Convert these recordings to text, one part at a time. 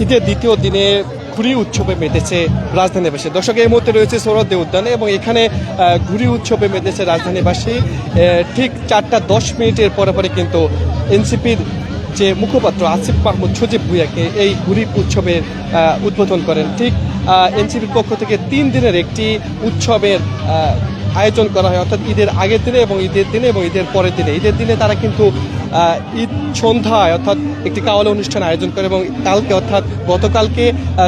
ঈদের দ্বিতীয় দিনে ঘুড়ি উৎসবে মেতেছে রাজধানীবাসী। দর্শক এই মুহূর্তে রয়েছে সোহরাওয়ার্দী উদ্যানে এবং এখানে ঘুড়ি উৎসবে মেতেছে রাজধানীবাসী। ঠিক 4:10 পরে কিন্তু এনসিপির যে মুখপাত্র আসিফ মাহমুদ সজীব ভুঁইয়াকে এই ঘুড়ি উৎসবের উদ্বোধন করেন। ঠিক এনসিপির পক্ষ থেকে 3 দিনের একটি উৎসবের আয়োজন করা হয়, অর্থাৎ ঈদের আগের দিনে এবং ঈদের দিনে এবং ঈদের পরের দিনে। ঈদের দিনে তারা কিন্তু ঈদ সন্ধ্যায় অর্থাৎ একটি কাওয়ালি অনুষ্ঠান আয়োজন করে এবং কালকে অর্থাৎ গতকালকে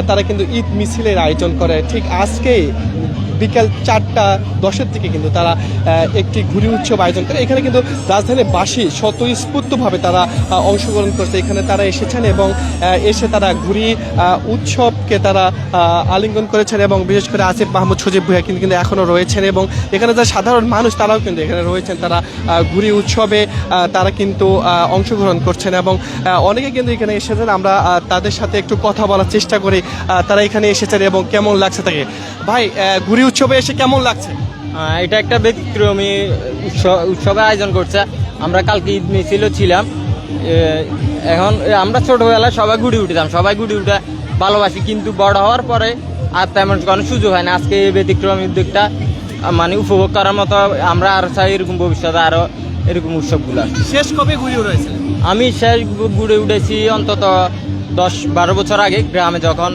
তারা কিন্তু ঈদ মিছিলের আয়োজন করে। ঠিক আজকে বিকাল 4:10 থেকে কিন্তু তারা একটি ঘুড়ি উৎসব আয়োজন করে। এখানে কিন্তু রাজধানীবাসী স্বতঃস্ফূর্তভাবে তারা অংশগ্রহণ করছে। এখানে তারা এসেছেন এবং এসে তারা ঘুড়ি উৎসবকে তারা আলিঙ্গন করেছেন এবং বিশেষ করে আসিফ মাহমুদ সজীব ভুঁইয়া কিন্তু এখনও রয়েছেন এবং এখানে যারা সাধারণ মানুষ তারাও কিন্তু এখানে রয়েছেন। তারা ঘুড়ি উৎসবে তারা কিন্তু অংশগ্রহণ করছেন এবং অনেকে কিন্তু এখানে এসেছেন। আমরা তাদের সাথে একটু কথা বলার চেষ্টা করি, তারা এখানে এসেছেন এবং কেমন লাগছে তাকে। ভাই, ঘুড়ি উৎসবে এসে কেমন লাগছে? এটা একটা ব্যতিক্রমী উৎসবের আয়োজন করছে। আমরা কালকে ঈদ মিছিলও ছিলাম। এখন আমরা ছোটবেলায় সবাই ঘুড়ি উঠতাম, সবাই ঘুড়ি উঠে ভালোবাসি, কিন্তু বড় হওয়ার পরে আর তেমন কোনো সুযোগ হয় না। আজকে এই ব্যতিক্রমী উদ্যোগটা মানে উপভোগ করার মতো। আমরা আর চাই এরকম ভবিষ্যতে আরো এরকম উৎসবগুলো। শেষ কবে ঘুড়ি উড়েছিলেন? আমি শেষ ঘুড়ি উঠেছি অন্তত 10-12 বছর আগে। গ্রামে যখন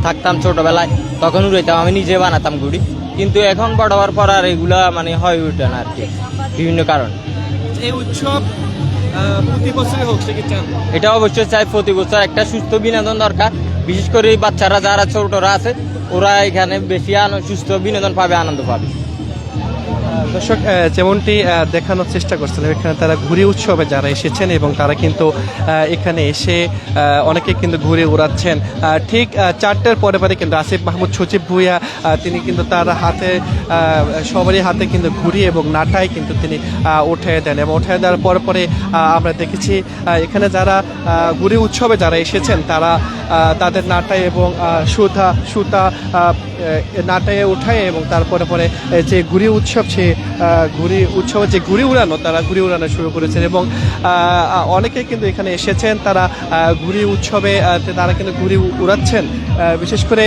থাকতাম ছোটবেলায় তখন উড়াইতাম, আমি নিজে বানাতাম ঘুড়ি। কিন্তু এখন বড় হওয়ার পর আর এগুলা মানে হয়ে ওঠে না আর কি, বিভিন্ন কারণ। এই উৎসব প্রতি বছরই হোক কি চান? এটা অবশ্যই চাই, প্রতি বছর একটা সুস্থ বিনোদন দরকার। বিশেষ করে বাচ্চারা যারা ছোটরা আছে ওরা এখানে বেশি সুস্থ বিনোদন পাবে, আনন্দ পাবে। দর্শক যেমনটি দেখানোর চেষ্টা করছিলাম, এখানে তারা ঘুড়ি উৎসবে যারা এসেছেন এবং তারা কিন্তু এখানে এসে অনেকে কিন্তু ঘুরে উড়াচ্ছেন। ঠিক 4টার পরে কিন্তু আসিফ মাহমুদ সজীব ভুঁইয়া তিনি কিন্তু তার হাতে সবারই হাতে কিন্তু ঘুড়ি এবং নাটাই কিন্তু তিনি উঠে দেন এবং উঠে দেওয়ার পরে আমরা দেখেছি এখানে যারা ঘুড়ি উৎসবে যারা এসেছেন তারা তাদের নাটাই এবং সুতা নাটাইয়ে উঠায় এবং তারপরে যে ঘুড়ি উৎসব সে ঘুড়ি উৎসবে যে ঘুড়ি উড়ানো তারা ঘুড়ি উড়ানো শুরু করেছেন এবং অনেকেই কিন্তু এখানে এসেছেন। তারা ঘুড়ি উৎসবে তারা কিন্তু ঘুড়ি উড়াচ্ছেন। বিশেষ করে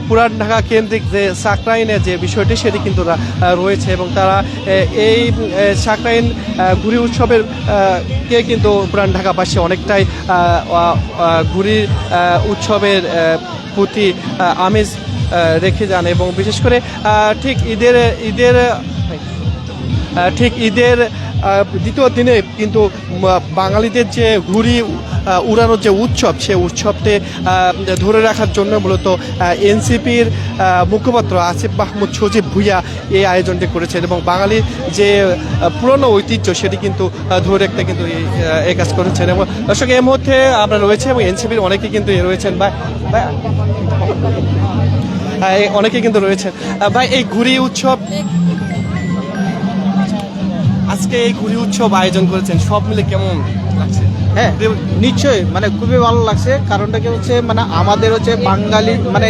পুরান ঢাকা কেন্দ্রিক যে সাকরাইনের যে বিষয়টি সেটি কিন্তু রয়েছে এবং তারা এই সাকরাইন ঘুড়ি উৎসবের কে কিন্তু পুরান ঢাকাবাসী অনেকটাই ঘুড়ি উৎসবের প্রতি আমেজ রেখে যান এবং বিশেষ করে ঠিক ঈদের দ্বিতীয় দিনে কিন্তু বাঙালিদের যে ঘুড়ি উড়ানোর যে উৎসব সে উৎসবকে ধরে রাখার জন্য মূলত এনসিপির মুখপাত্র আসিফ মাহমুদ সজীব ভুঁইয়া এই আয়োজনটি করেছেন এবং বাঙালির যে পুরনো ঐতিহ্য সেটি কিন্তু ধরে রাখতে কিন্তু এই কাজ করেছেন। এবং দর্শক এই মুহূর্তে আমরা রয়েছে এবং এনসিপির অনেকে কিন্তু রয়েছেন অনেকে কিন্তু রয়েছেন। ভাই, এই ঘুড়ি উৎসব আজকে এই ঘুড়ি উৎসব আয়োজন করেছেন, সব মিলে কেমন লাগছে? হ্যাঁ, নিশ্চয়ই মানে খুবই ভালো লাগছে। কারণটা কি হচ্ছে মানে আমাদের হচ্ছে বাঙালি মানে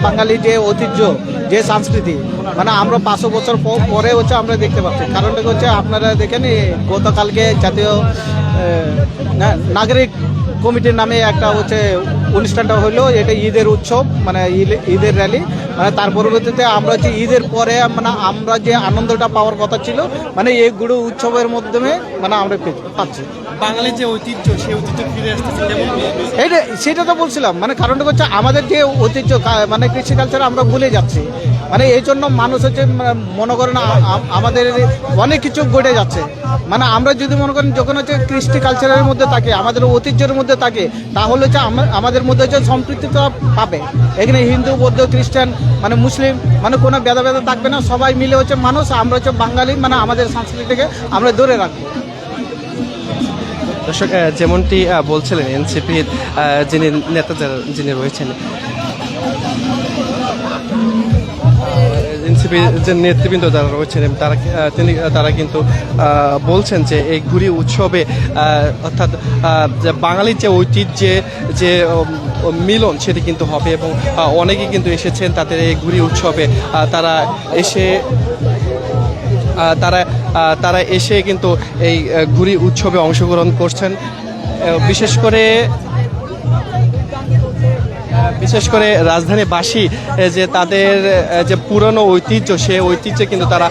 বাঙালি যে ঐতিহ্য যে সংস্কৃতি মানে আমরা 500 বছর পরে হচ্ছে আমরা দেখতে পাচ্ছি। কারণটা হচ্ছে আপনারা দেখেন গতকালকে জাতীয় নাগরিক কমিটির নামে একটা হচ্ছে অনুষ্ঠানটা হলো, এটা ঈদের উৎসব মানে ঈদের র্যালি। মানে তার পরবর্তীতে আমরা যে ঈদের পরে মানে আমরা যে আনন্দটা পাওয়ার কথা ছিল মানে এই গুড়ো উৎসবের মাধ্যমে মানে আমরা পাচ্ছি। বাঙালির যে ঐতিহ্য সেই ঐতিহ্য ফিরে আসতেছে, এইটা সেটা তো বলছিলাম। মানে কারণটা হচ্ছে আমাদের যে ঐতিহ্য মানে কৃষি কালচার আমরা ভুলে যাচ্ছি। মানে এই জন্য মানুষ হচ্ছে মনে করেন আমাদের অনেক কিছু ঘটে যাচ্ছে। মানে আমরা যদি মনে করেন যখন হচ্ছে কৃষ্টি কালচারের মধ্যে থাকে, আমাদের ঐতিহ্যের মধ্যে থাকে, তাহলে হচ্ছে আমাদের মধ্যে হচ্ছে সম্পৃক্ততা পাবে। এখানে হিন্দু, বৌদ্ধ, খ্রিস্টান মানে মুসলিম মানে কোনো ভেদাভেদ থাকবে না। সবাই মিলে হচ্ছে মানুষ, আমরা হচ্ছে বাঙালি, মানে আমাদের সংস্কৃতিকে আমরা ধরে রাখবো। দর্শক যেমনটি বলছিলেন এনসিপির যিনি নেতা যিনি রয়েছেন, এনসিপির যে নেতৃবৃন্দ যারা রয়েছেন তারা কিন্তু বলছেন যে এই ঘুড়ি উৎসবে অর্থাৎ বাঙালির যে ঐতিহ্যে যে মিলন সেটি কিন্তু হবে এবং অনেকেই কিন্তু এসেছেন তাদের এই ঘুড়ি উৎসবে। তারা এসে কিন্তু এই ঘুড়ি উৎসবে অংশগ্রহণ করছেন। বিশেষ করে বিশেষ করে রাজধানীবাসী যে তাদের যে পুরনো ঐতিহ্য, সে ঐতিহ্য কিন্তু তারা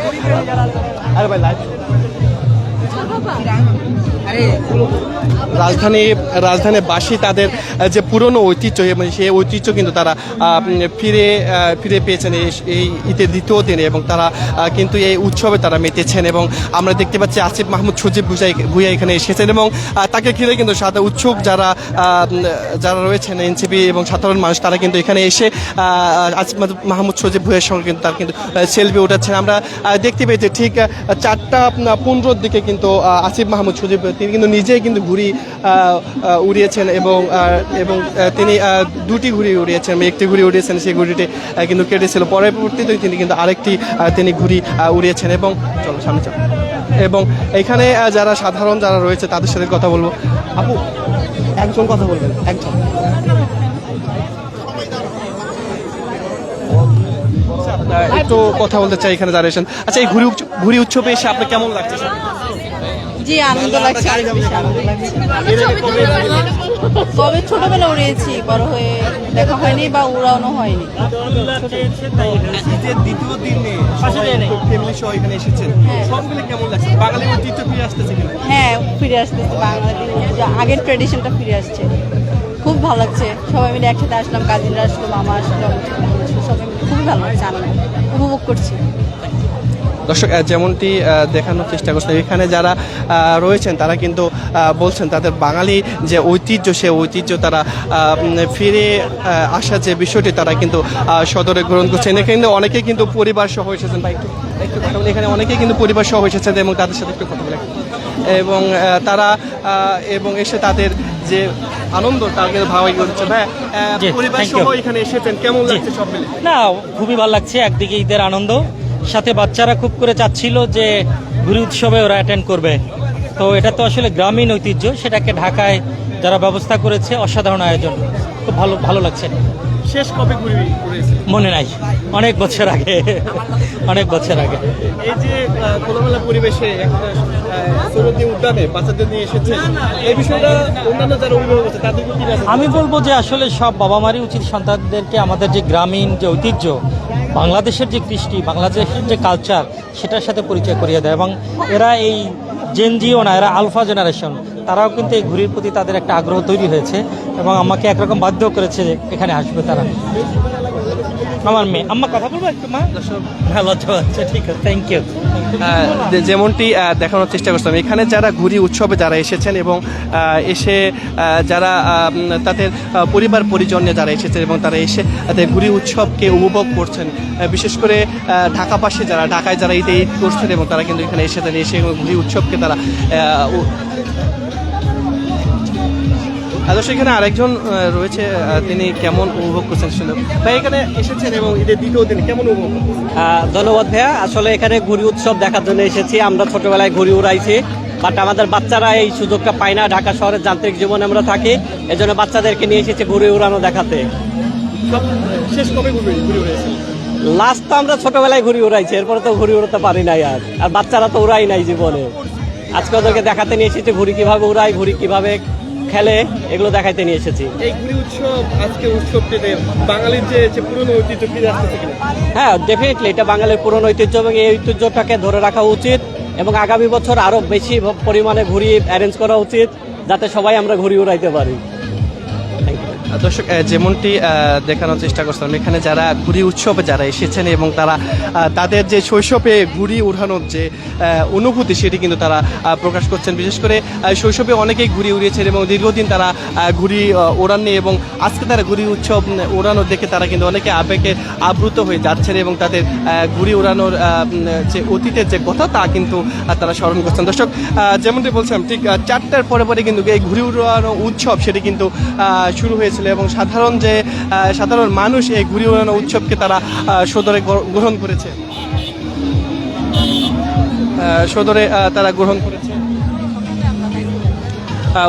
আরে ভাই লাইভ রাজধানীবাসী তাদের যে পুরনো ঐতিহ্য এবং সেই ঐতিহ্য কিন্তু তারা ফিরে পেয়েছেন এই ঈদের দ্বিতীয় দিনে, এবং তারা কিন্তু এই উৎসবে তারা মেতেছেন। এবং আমরা দেখতে পাচ্ছি আসিফ মাহমুদ সজীব ভুঁইয়া এখানে এসেছেন, এবং তাকে ঘিরে কিন্তু সাথে উৎসুক যারা রয়েছেন এনসিপি এবং সাধারণ মানুষ, তারা কিন্তু এখানে এসে আসিফ মাহমুদ সজীব ভুঁইয়ার সঙ্গে কিন্তু তার কিন্তু সেলফি উঠাচ্ছেন। আমরা দেখতে পেয়েছি ঠিক 4:15 দিকে কিন্তু আসিফ মাহমুদ সজীব তিনি কিন্তু নিজেই কিন্তু ঘুড়ি উড়িয়েছেন, এবং তিনি দুটি ঘুড়ি উড়িয়েছেন। একটি ঘুড়ি উড়িয়েছেন, সেই ঘুড়িটি কিন্তু কেটেছিল, পরবর্তীতে তিনি কিন্তু আরেকটি তিনি ঘুড়ি উড়িয়েছেন। এবং চলো সামনে চলো, এবং এখানে যারা সাধারণ যারা রয়েছে তাদের সাথে কথা বলবো। আপু একজন কথা বলবেন, একজন। একটু কথা বলতে চাই এখানে যারা এসেছেন। আচ্ছা, এই ঘুড়ি উৎসবে এসে আপনার কেমন লাগছে? জি আনন্দ লাগছে, অনেক বেশি আনন্দ লাগছে। তবে ছোটবেলা উড়িয়েছি, বড় হয়ে দেখা হয়নি বা উড়ানো হয়নি। দ্বিতীয় দিনে ফ্যামিলি সহ এখানে এসেছেন, সবগুলো কেমন লাগছে? বাঙালির ঐতিহ্য ফিরে আসতেছে কিনা? হ্যাঁ, ফিরে আসতেছে, বাঙালি আগের ট্রেডিশনটা ফিরে আসছে, খুব ভালো লাগছে। সবাই মিলে একসাথে আসলাম, কাজিনরা আসলো, মামা আসলো, সবাই মিলে খুবই ভালো লাগছে, আনন্দ উপভোগ করছি। দর্শক যেমনটি দেখানোর চেষ্টা করছেন, এখানে যারা রয়েছেন তারা কিন্তু বলছেন তাদের বাঙালি যে ঐতিহ্য, সে ঐতিহ্য তারা ফিরে আসার যে বিষয়টি তারা কিন্তু সদরে গ্রহণ করছেন। এখানে কিন্তু অনেকেই কিন্তু পরিবার সহ এসেছেন, বা একটু কথা বলি, এখানে অনেকেই কিন্তু পরিবার সহ এসেছেন এবং তাদের সাথে একটু কথা বলে, এবং তারা এবং এসে তাদের যে আনন্দ তার কিন্তু ভাবাই করছে। ভাই পরিবার সহ এখানে এসেছেন, কেমন লাগছে সব মিলে? না, খুবই ভালো লাগছে। একদিকে ঈদের আনন্দ, সাথে বাচ্চারা খুব করে চাচ্ছিল যে ঘুড়ি উৎসবে ওরা অ্যাটেন্ড করবে। তো এটা তো আসলে গ্রামীণ ঐতিহ্য, সেটাকে ঢাকায় যারা ব্যবস্থা করেছে অসাধারণ আয়োজন, খুব ভালো লাগছে। শেষ কবে ঘুড়ি উড়িয়েছেন? মনে নাই, অনেক বছর আগে, অনেক বছর আগে। এই যে খোলামেলা পরিবেশে একটা সৌরদ্বীপ উদ্যানে বাচ্চাদের নিয়ে এসেছেন, এই বিষয়টা অন্যান্য যারা অভিভাবক আছে তাদের কি আছে? আমি বলবো যে আসলে সব বাবা মারই উচিত সন্তানদেরকে আমাদের যে গ্রামীণ যে ঐতিহ্য, বাংলাদেশের যে কৃষ্টি, বাংলাদেশের যে কালচার, সেটার সাথে পরিচয় করিয়ে দেয়। এবং এরা এই জেনজিও না, এরা আলফা জেনারেশন, তারাও কিন্তু এই ঘুড়ির প্রতি তাদের একটা আগ্রহ তৈরি হয়েছে, এবং আমাকে একরকম বাধ্য করেছে যে এখানে আসবে তারা। আমার মেয়ে আম্মা কথা বলবো একটু? মা ভালো আচ্ছা, ঠিক আছে, থ্যাংক ইউ। যেমনটি দেখানোর চেষ্টা করছিলাম, এখানে যারা ঘুড়ি উৎসবে যারা এসেছেন এবং এসে যারা তাদের পরিবার পরিজন নিয়ে যারা এসেছেন এবং তারা এসে তাদের ঘুড়ি উৎসবকে উপভোগ করছেন, বিশেষ করে ঢাকাবাসী যারা ঢাকায় যারা ঈদ করছেন এবং তারা কিন্তু এখানে এসেছেন, এসে ঘুড়ি উৎসবকে তারা আদর্শ। এখানে আরেকজন রয়েছে, তিনি কেমন উপভোগ করছেন শুনুন। ভাই এখানে এসেছেন এবং ঈদের দ্বিতীয় দিন কেমন উপভোগ? ধন্যবাদ ভাইয়া। আসলে এখানে ঘুড়ি উৎসব দেখার জন্য এসেছি। আমরা ছোটবেলায় ঘুড়ি উড়াইছি, বাট আমাদের বাচ্চারা এই সুযোগটা পায় না। ঢাকা শহরের যান্ত্রিক জীবনে আমরা থাকি, এজন্য বাচ্চাদেরকে নিয়ে এসেছি ঘুড়ি উড়ানো দেখাতে। শেষ কবে ঘুড়ি উড়িয়েছেন? লাস্ট তো আমরা ছোটবেলায় ঘুড়ি উড়াইছি, এরপরে তো ঘুড়ি উড়াতে পারি নাই আর বাচ্চারা তো উড়াই নাই জীবনে। আজকে ওদেরকে দেখাতে নিয়ে এসেছি ঘুড়ি কিভাবে উড়াই, ঘুড়ি কিভাবে খেলে, এগুলো দেখাইতে নিয়ে এসেছি। এই ঘুড়ি উৎসব আজকে উৎসবটিতে বাঙালির যে পুরনো ঐতিহ্য ফিরে আসতেছে কিনা? হ্যাঁ, ডেফিনেটলি এটা বাঙালির পুরনো ঐতিহ্য, এবং এই ঐতিহ্যটাকে ধরে রাখা উচিত, এবং আগামী বছর আরো বেশি পরিমাণে ঘুড়ি অ্যারেঞ্জ করা উচিত, যাতে সবাই আমরা ঘুড়ি উড়াইতে পারি। দর্শক যেমনটি দেখানোর চেষ্টা করছিলাম, এখানে যারা ঘুড়ি উৎসবে যারা এসেছেন এবং তারা তাদের যে শৈশবে ঘুড়ি উড়ানোর যে অনুভূতি সেটি কিন্তু তারা প্রকাশ করছেন। বিশেষ করে শৈশবে অনেকেই ঘুড়ি উড়িয়েছেন এবং দীর্ঘদিন তারা ঘুড়ি ওড়াননি, এবং আজকে তারা ঘুড়ি উৎসব ওড়ানো দেখে তারা কিন্তু অনেকে আবেগে আপ্লুত হয়ে যাচ্ছেন এবং তাদের ঘুড়ি ওড়ানোর যে অতীতের যে কথা তা কিন্তু তারা স্মরণ করছেন। দর্শক যেমনটি বলছিলাম, ঠিক 4টার পরে কিন্তু এই ঘুড়ি উড়ানো উৎসব সেটি কিন্তু শুরু হয়েছিল, এবং সাধারণ মানুষ এই ঘুড়ি উড়ানো উৎসবকে তারা সদরে গ্রহণ করেছে,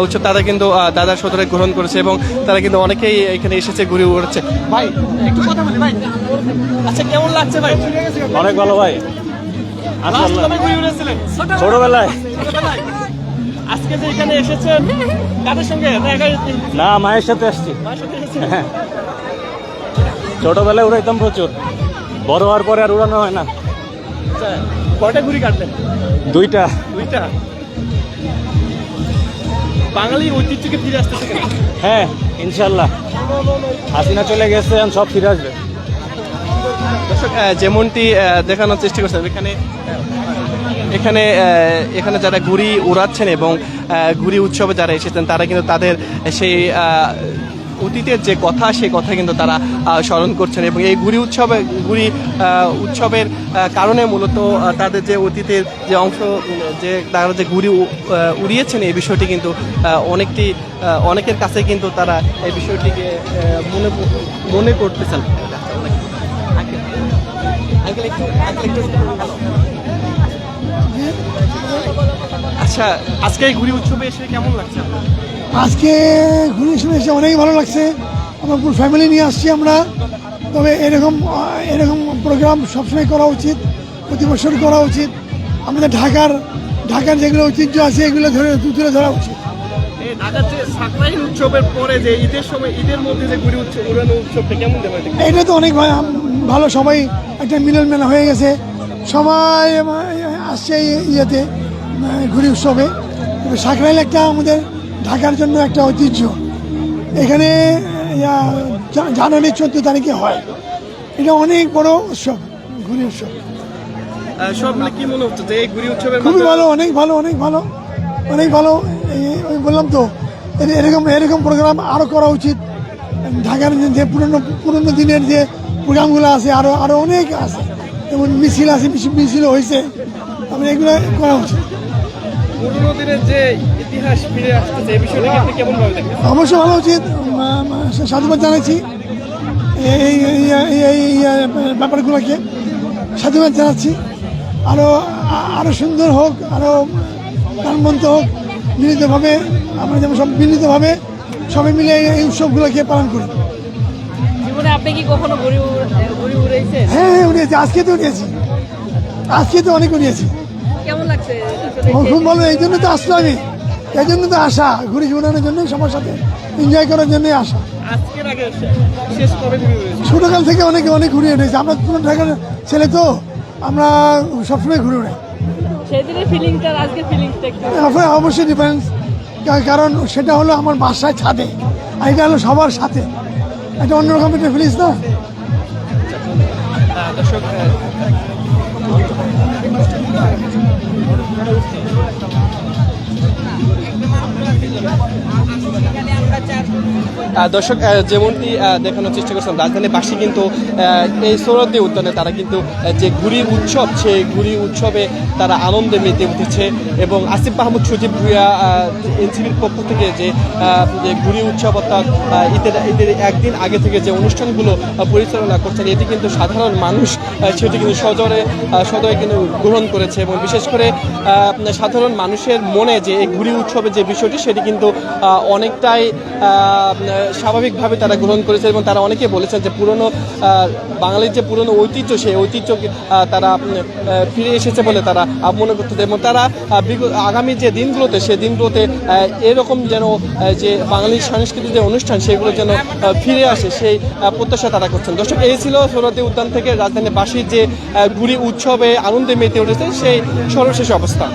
উৎসব তারা কিন্তু দাদা সদরে গ্রহণ করেছে, এবং তারা কিন্তু অনেকেই এখানে এসেছে ঘুড়ি উড়াচ্ছে। ভাই একটু কথা বলি ভাই, আচ্ছা কেমন লাগছে ভাই? অনেক ভালো ভাই। ঘুড়ি উড়েছিলেন ছোটবেলায়। আজকে যে এখানে এসেছেন কাদের সঙ্গে? না, মায়ের সাথে আসছি। মায়ের সাথে এসেছেন? ছোটবেলায় উড়াইতাম প্রচুর, বড় হওয়ার পরে আর উড়ানো হয় না। আচ্ছা, কয়টা ঘুড়ি কাটলেন? দুইটা। বাঙালির ঐতিহ্যকে ফিরে আসতেছে কেন? হ্যাঁ, ইনশাল্লাহ হাসিনা চলে গেছে, এখন সব ফিরে আসবে। দর্শক যেমনটি দেখানোর চেষ্টা করছেন, এখানে যারা ঘুড়ি উড়াচ্ছেন এবং ঘুড়ি উৎসবে যারা এসেছেন তারা কিন্তু তাদের সেই অতীতের যে কথা, সেই কথা কিন্তু তারা স্মরণ করছেন এবং এই ঘুড়ি উৎসবের কারণে মূলত তাদের যে অতীতের যে অংশ, যে তারা যে ঘুড়ি উড়িয়েছেন এই বিষয়টি কিন্তু অনেকের কাছে কিন্তু তারা এই বিষয়টিকে মনে করতেছেন। আচ্ছা, আজকে এই ঘুড়ি উৎসবে এসে কেমন লাগছে আপনার? আজকে ঘুরে শুনে এসে অনেক ভালো লাগছে। আমার পুরো ফ্যামিলি নিয়ে আসছি আমরা। তবে এরকম প্রোগ্রাম সবসময় করা উচিত, প্রতি বছর করা উচিত। আমাদের ঢাকার যেগুলো ঐতিহ্য আছে এগুলো তুলে ধরা উচিত। ঢাকার যে সাকরাইল উৎসবের পরে যে ঈদের মধ্যে যে ঘুড়ি উড়ানো উৎসবটা কেমন দেবে? এটা তো অনেক ভালো, সবাই একটা মিলন মেলা হয়ে গেছে, সবাই আসছে ইয়েতে ঘুড়ি উৎসবে। সাকরাইল একটা আমাদের ঢাকার জন্য একটা ঐতিহ্য। এখানে জানুয়ারি 14 তারিখে হয়, এটা অনেক বড় উৎসব, ঘুড়ি উৎসব। সব মিলে কি মনে হচ্ছে যে এই ঘুড়ি উৎসবের খুবই ভালো, অনেক ভালো। বললাম তো, এরকম প্রোগ্রাম আরো করা উচিত। ঢাকার যে পুরনো দিনের যে প্রোগ্রামগুলো আছে আরো অনেক আছে, যেমন মিছিল আছে, মিছিল হয়েছে, তারপরে এগুলো করা উচিত। পুরনো দিনের যে ইতিহাস ফিরে আসতেছে এই বিষয়টাকে আপনি কেমন ভাবে দেখেন? অবশ্যই ভালো উচিত, সাধুবাদ জানাচ্ছি এই ব্যাপারগুলোকে, সাধুবাদ জানাচ্ছি। আরো সুন্দর হোক, আরো প্রাণবন্ত হোক, মিলিতভাবে আমরা যেমন সব মিলিতভাবে সবাই মিলে এই উৎসবগুলোকে পালন করি। জীবনে আপনি কি কখনো ঘুড়ি উড়াইছেন? হ্যাঁ, উড়িয়েছি, আজকে তো অনেক উড়িয়েছি। কেমন লাগছে? খুব ভালো, এই জন্য তো আসলো আমি, এই জন্য তো আসা, ঘুড়ি উড়ানোর জন্য, সবার সাথে এনজয় করার জন্যই আসা। আজকের আগে শেষ কবে ঘুড়ি উড়িয়েছেন? ছোটকাল থেকে অনেক ঘুরে উঠেছি আমরা, পুরো ঢাকার ছেলে তো, আমরা সবসময় ঘুরে উড়াই। সেদিনের ফিলিংটা আর আজকের ফিলিংসটা একটু অবশ্যই ডিফারেন্স, কারণ সেটা হলো আমার বাসায় ছাদে, আর এটা হলো সবার সাথে, একটা অন্যরকম একটা ফিলিংস না। দর্শক দর্শক যেমনটি দেখানোর চেষ্টা করছিলাম, রাজধানীবাসী কিন্তু এই সোহরাওয়ার্দী উদ্যানে তারা কিন্তু যে ঘুড়ি উৎসব, সেই ঘুড়ি উৎসবে তারা আনন্দে মেতে উঠেছে এবং আসিফ মাহমুদ সজীব ভুঁইয়া এনসিবির পক্ষ থেকে যে ঘুড়ি উৎসব অর্থাৎ ঈদের একদিন আগে থেকে যে অনুষ্ঠানগুলো পরিচালনা করছেন, এটি কিন্তু সাধারণ মানুষ সেটি কিন্তু সদরে কিন্তু গ্রহণ করেছে এবং বিশেষ করে সাধারণ মানুষের মনে যে এই ঘুড়ি উৎসবের যে বিষয়টি সেটি কিন্তু অনেকটাই স্বাভাবিকভাবে তারা গ্রহণ করেছে এবং তারা অনেকে বলেছেন যে পুরনো বাঙালির যে পুরনো ঐতিহ্য, সেই ঐতিহ্য তারা ফিরে এসেছে বলে তারা মনে করতেছে এবং তারা আগামী যে দিনগুলোতে সেই দিনগুলোতে এরকম যেন যে বাঙালির সাংস্কৃতিক যে অনুষ্ঠান সেগুলো যেন ফিরে আসে সেই প্রত্যাশা তারা করছেন। দর্শক, এই ছিল সোহরাওয়ার্দী উদ্যান থেকে রাজধানীবাসীর যে ঘুড়ি উৎসবে আনন্দে মেতে উঠেছে সেই সর্বশেষ অবস্থা।